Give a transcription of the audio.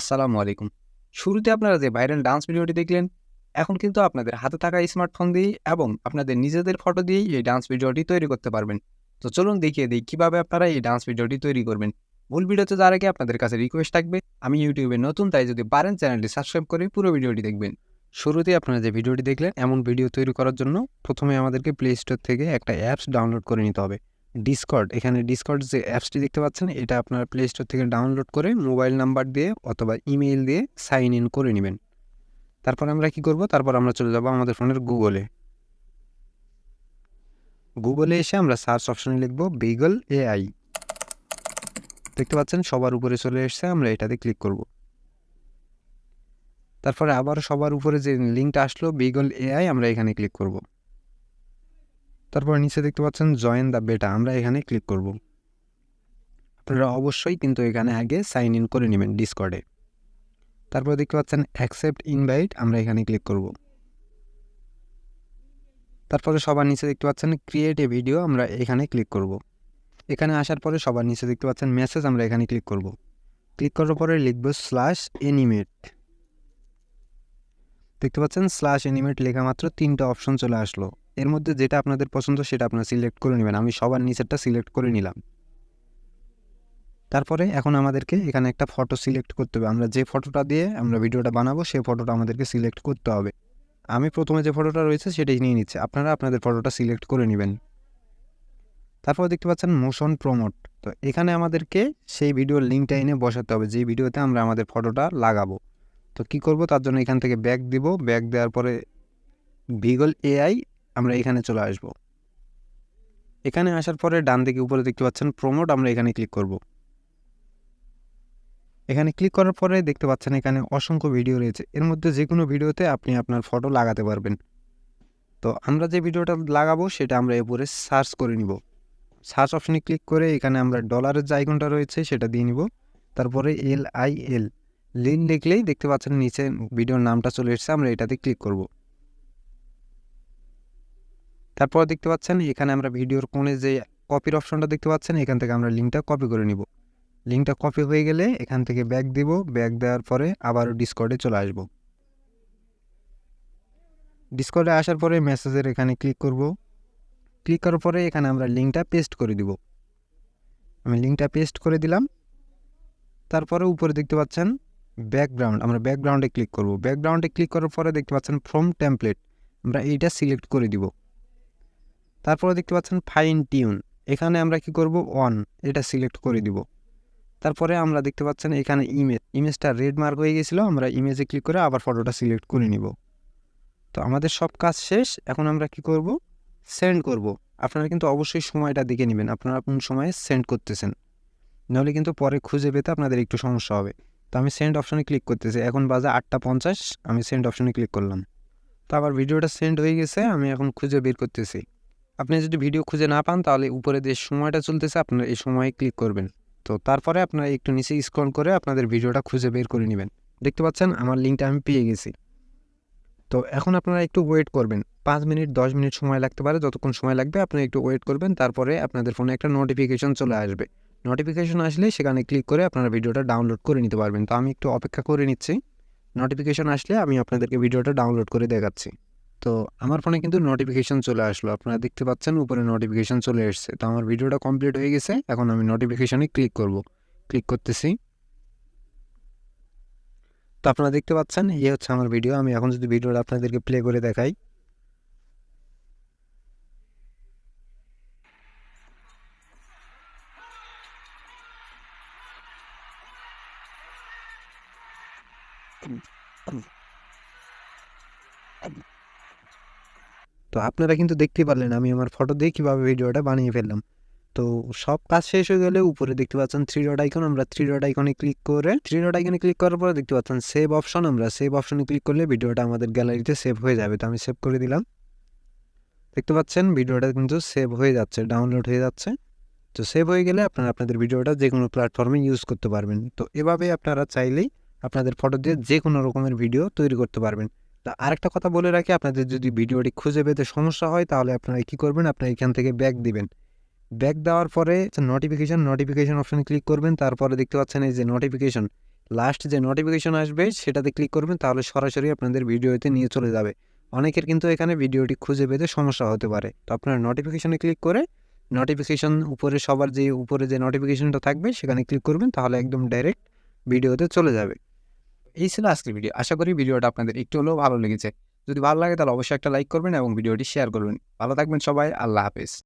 আসসালামু আলাইকুম। শুরুতে আপনারা যে ভাইরাল ডান্স ভিডিওটি দেখলেন, এখন কিন্তু আপনাদের হাতে থাকা স্মার্টফোন দিয়েই এবং আপনাদের নিজেদের ফটো দিয়েই এই ডান্স ভিডিওটি তৈরি করতে পারবেন। তো চলুন দেখিয়ে দেই কিভাবে আপনারা এই ডান্স ভিডিওটি তৈরি করবেন। মূল ভিডিওতে যাওয়ার আগে আপনাদের কাছে রিকোয়েস্ট থাকবে, আমি ইউটিউবে নতুন, তাই যদি পারেন চ্যানেলটি সাবস্ক্রাইব করে পুরো ভিডিওটি দেখবেন। শুরুতেই আপনারা যে ভিডিওটি দেখলেন, এমন ভিডিও তৈরি করার জন্য প্রথমে আমাদেরকে প্লে স্টোর থেকে একটা অ্যাপস ডাউনলোড করে নিতে হবে। ডিসকর্ড, এখানে ডিসকর্ড যে অ্যাপসটি দেখতে পাচ্ছেন, এটা আপনার প্লে স্টোর থেকে ডাউনলোড করে মোবাইল নাম্বার দিয়ে অথবা ইমেইল দিয়ে সাইন ইন করে নেবেন। তারপর আমরা কি করব, তারপর আমরা চলে যাব আমাদের ফোনের গুগলে এসে আমরা সার্চ অপশনে লিখব বিগল এআই। দেখতে পাচ্ছেন সবার উপরে চলে এসেছে, আমরা এটাতে ক্লিক করব। তারপরে আবার সবার উপরে যে লিঙ্কটা আসলো বিগল এআই, আমরা এখানে ক্লিক করব। তারপর নিচে দেখতে পাচ্ছেন জয়েন দ্য বেটা, আমরা এখানে ক্লিক করব। আপনারা অবশ্যই কিন্তু এখানে আগে সাইন ইন করে নেবেন ডিসকর্ডে। তারপর দেখতে পাচ্ছেন অ্যাকসেপ্ট ইনভাইট, আমরা এখানে ক্লিক করব। তারপরে সবার নিচে দেখতে পাচ্ছেন ক্রিয়েট এ ভিডিও, আমরা এখানে ক্লিক করব। এখানে আসার পরে সবার নিচে দেখতে পাচ্ছেন মেসেজ, আমরা এখানে ক্লিক করব। ক্লিক করার পরে লিখব /অ্যানিমেট। দেখতে পাচ্ছেন /অ্যানিমেট লেখা মাত্র 3টা অপশন চলে আসলো। এর মধ্যে যেটা আপনাদের পছন্দ সেটা আপনারা সিলেক্ট করে নেবেন। আমি সবার নিচেরটা সিলেক্ট করে নিলাম। তারপরে এখন আমাদেরকে এখানে একটা ফটো সিলেক্ট করতে হবে। আমরা যে ফটোটা দিয়ে আমরা ভিডিওটা বানাবো সেই ফটোটা আমাদেরকে সিলেক্ট করতে হবে। আমি প্রথমে যে ফটোটা রয়েছে সেটাই নিয়ে নিচ্ছি, আপনারা আপনাদের ফটোটা সিলেক্ট করে নেবেন। তারপর দেখতে পাচ্ছেন মোশন প্রমোট, তো এখানে আমাদেরকে সেই ভিডিওর লিঙ্কটা এনে বসাতে হবে যে ভিডিওতে আমরা আমাদের ফটোটা লাগাবো। তো কি করব, তার জন্য এখান থেকে ব্যাক দিব। ব্যাক দেওয়ার পরে বিগল এআই, আমরা এখানে চলে আসব। এখানে আসার পরে ডান দিকে উপরে দেখতে পাচ্ছেন প্রমোট, আমরা এখানে ক্লিক করব। এখানে ক্লিক করার পরে দেখতে পাচ্ছেন এখানে অসংখ্য ভিডিও রয়েছে, এর মধ্যে যে কোনো ভিডিওতে আপনি আপনার ফটো লাগাতে পারবেন। তো আমরা যে ভিডিওটা লাগাবো সেটা আমরা এরপরে সার্চ করে নিব। সার্চ অপশনে ক্লিক করে এখানে আমরা ডলারের যে আইকনটা রয়েছে সেটা দিয়ে নিব। তারপরে LIL লিন লিখলেই দেখতে পাচ্ছেন নিচে ভিডিওর নামটা চলে এসেছে, আমরা এটাতে ক্লিক করব। তারপর দেখতে পাচ্ছেন এখানে আমরা ভিডিওর কোণে যে কপির অপশনটা দেখতে পাচ্ছেন, এখান থেকে আমরা লিঙ্কটা কপি করে নিব। লিঙ্কটা কপি হয়ে গেলে এখান থেকে ব্যাক দিব। ব্যাক দেওয়ার পরে আবারও ডিসকর্ডে চলে আসব। ডিসকর্ডে আসার পরে মেসেজের এখানে ক্লিক করব। ক্লিক করার পরে এখানে আমরা লিঙ্কটা পেস্ট করে দিব। আমি লিঙ্কটা পেস্ট করে দিলাম। তারপরে উপরে দেখতে পাচ্ছেন ব্যাকগ্রাউন্ড, আমরা ব্যাকগ্রাউন্ডে ক্লিক করব। ব্যাকগ্রাউন্ডে ক্লিক করার পরে দেখতে পাচ্ছেন ফ্রম টেমপ্লেট, আমরা এইটা সিলেক্ট করে দিব। তারপরে দেখতে পাচ্ছেন ফাইন টিউন, এখানে আমরা কি করব অন, এটা সিলেক্ট করে দিব। তারপরে আমরা দেখতে পাচ্ছেন এখানে ইমেজটা রেড মার্ক হয়ে গেছিলো, আমরা ইমেজে ক্লিক করে আবার ফটোটা সিলেক্ট করে নিব। তো আমাদের সব কাজ শেষ। এখন আমরা কি করব, সেন্ড করব। আপনারা কিন্তু অবশ্যই সময়টা দেখে নেবেন, আপনারা কোন সময়ে সেন্ড করতেছেন, নাহলে কিন্তু পরে খুঁজে পেতে আপনাদের একটু সমস্যা হবে। তো আমি সেন্ড অপশনে ক্লিক করতেছি, এখন বাজে 8:50, আমি সেন্ড অপশনে ক্লিক করলাম। তো আবার ভিডিওটা সেন্ড হয়ে গেছে, আমি এখন খুঁজে বের করতেছি। আপনি যদি ভিডিও খুঁজে না পান তাহলে উপরে যে সময়টা চলতেছে আপনারা এই সময়ে ক্লিক করবেন। তো তারপরে আপনারা একটু নিচে স্ক্রল করে আপনাদের ভিডিওটা খুঁজে বের করে নেবেন। দেখতে পাচ্ছেন আমার লিঙ্কটা আমি পেয়ে গেছি। তো এখন আপনারা একটু ওয়েট করবেন, 5 মিনিট 10 মিনিট সময় লাগতে পারে, যতক্ষণ সময় লাগবে আপনারা একটু ওয়েট করবেন। তারপরে আপনাদের ফোনে একটা নোটিফিকেশন চলে আসবে। নোটিফিকেশন আসলে সেখানে ক্লিক করে আপনারা ভিডিওটা ডাউনলোড করে নিতে পারবেন। তো আমি একটু অপেক্ষা করে নিচ্ছি, নোটিফিকেশন আসলে আমি আপনাদেরকে ভিডিওটা ডাউনলোড করে দেখাচ্ছি। তো আমার ফোনে কিন্তু নোটিফিকেশন চলে আসলো, আপনারা দেখতে পাচ্ছেন উপরে নোটিফিকেশন চলে এসেছে। তো আমার ভিডিওটা কমপ্লিট হয়ে গেছে, এখন আমি নোটিফিকেশনে ক্লিক করব। ক্লিক করতেছি। তো আপনারা দেখতে পাচ্ছেন এই হচ্ছে আমার ভিডিও। আমি এখন যদি ভিডিওটা আপনাদেরকে প্লে করে দেখাই, তো আপনারা কিন্তু দেখতেই পারলেন আমি আমার ফটো দিয়ে কীভাবে ভিডিওটা বানিয়ে ফেললাম। তো সব কাজ শেষ হয়ে গেলে উপরে দেখতে পাচ্ছেন 3 ডট আইকন, আমরা 3 ডট আইকনে ক্লিক করে 3 ডট আইকনে ক্লিক করার পরে দেখতে পাচ্ছেন সেভ অপশন, আমরা সেভ অপশনে ক্লিক করলে ভিডিওটা আমাদের গ্যালারিতে সেভ হয়ে যাবে। তো আমি সেভ করে দিলাম। দেখতে পাচ্ছেন ভিডিওটা কিন্তু সেভ হয়ে যাচ্ছে, ডাউনলোড হয়ে যাচ্ছে। তো সেভ হয়ে গেলে আপনারা আপনাদের ভিডিওটা যে কোনো প্ল্যাটফর্মে ইউজ করতে পারবেন। তো এভাবে আপনারা চাইলেই আপনাদের ফটো দিয়ে যে কোনো রকমের ভিডিও তৈরি করতে পারবেন। তা আরেকটা কথা বলে রাখি, আপনাদের যদি ভিডিওটি খুঁজে পেতে সমস্যা হয় তাহলে আপনারা কী করবেন, আপনারা এখান থেকে ব্যাক দিবেন। ব্যাক দেওয়ার পরে নোটিফিকেশন অপশনে ক্লিক করবেন। তারপরে দেখতে পাচ্ছেন এই যে নোটিফিকেশন লাস্ট যে নোটিফিকেশন আসবে সেটাতে ক্লিক করবেন, তাহলে সরাসরি আপনাদের ভিডিওতে নিয়ে চলে যাবে। অনেকের কিন্তু এখানে ভিডিওটি খুঁজে পেতে সমস্যা হতে পারে। তো আপনারা নোটিফিকেশনে ক্লিক করে নোটিফিকেশন উপরে সবার যে উপরে যে নোটিফিকেশনটা থাকবে সেখানে ক্লিক করবেন, তাহলে একদম ডাইরেক্ট ভিডিওতে চলে যাবে। এই ছিল আজকের ভিডিও। আশা করি ভিডিওটা আপনাদের একটু হলেও ভালো লেগেছে। যদি ভালো লাগে তাহলে অবশ্যই একটা লাইক করবেন এবং ভিডিওটি শেয়ার করবেন। ভালো থাকবেন সবাই। আল্লাহ হাফেজ।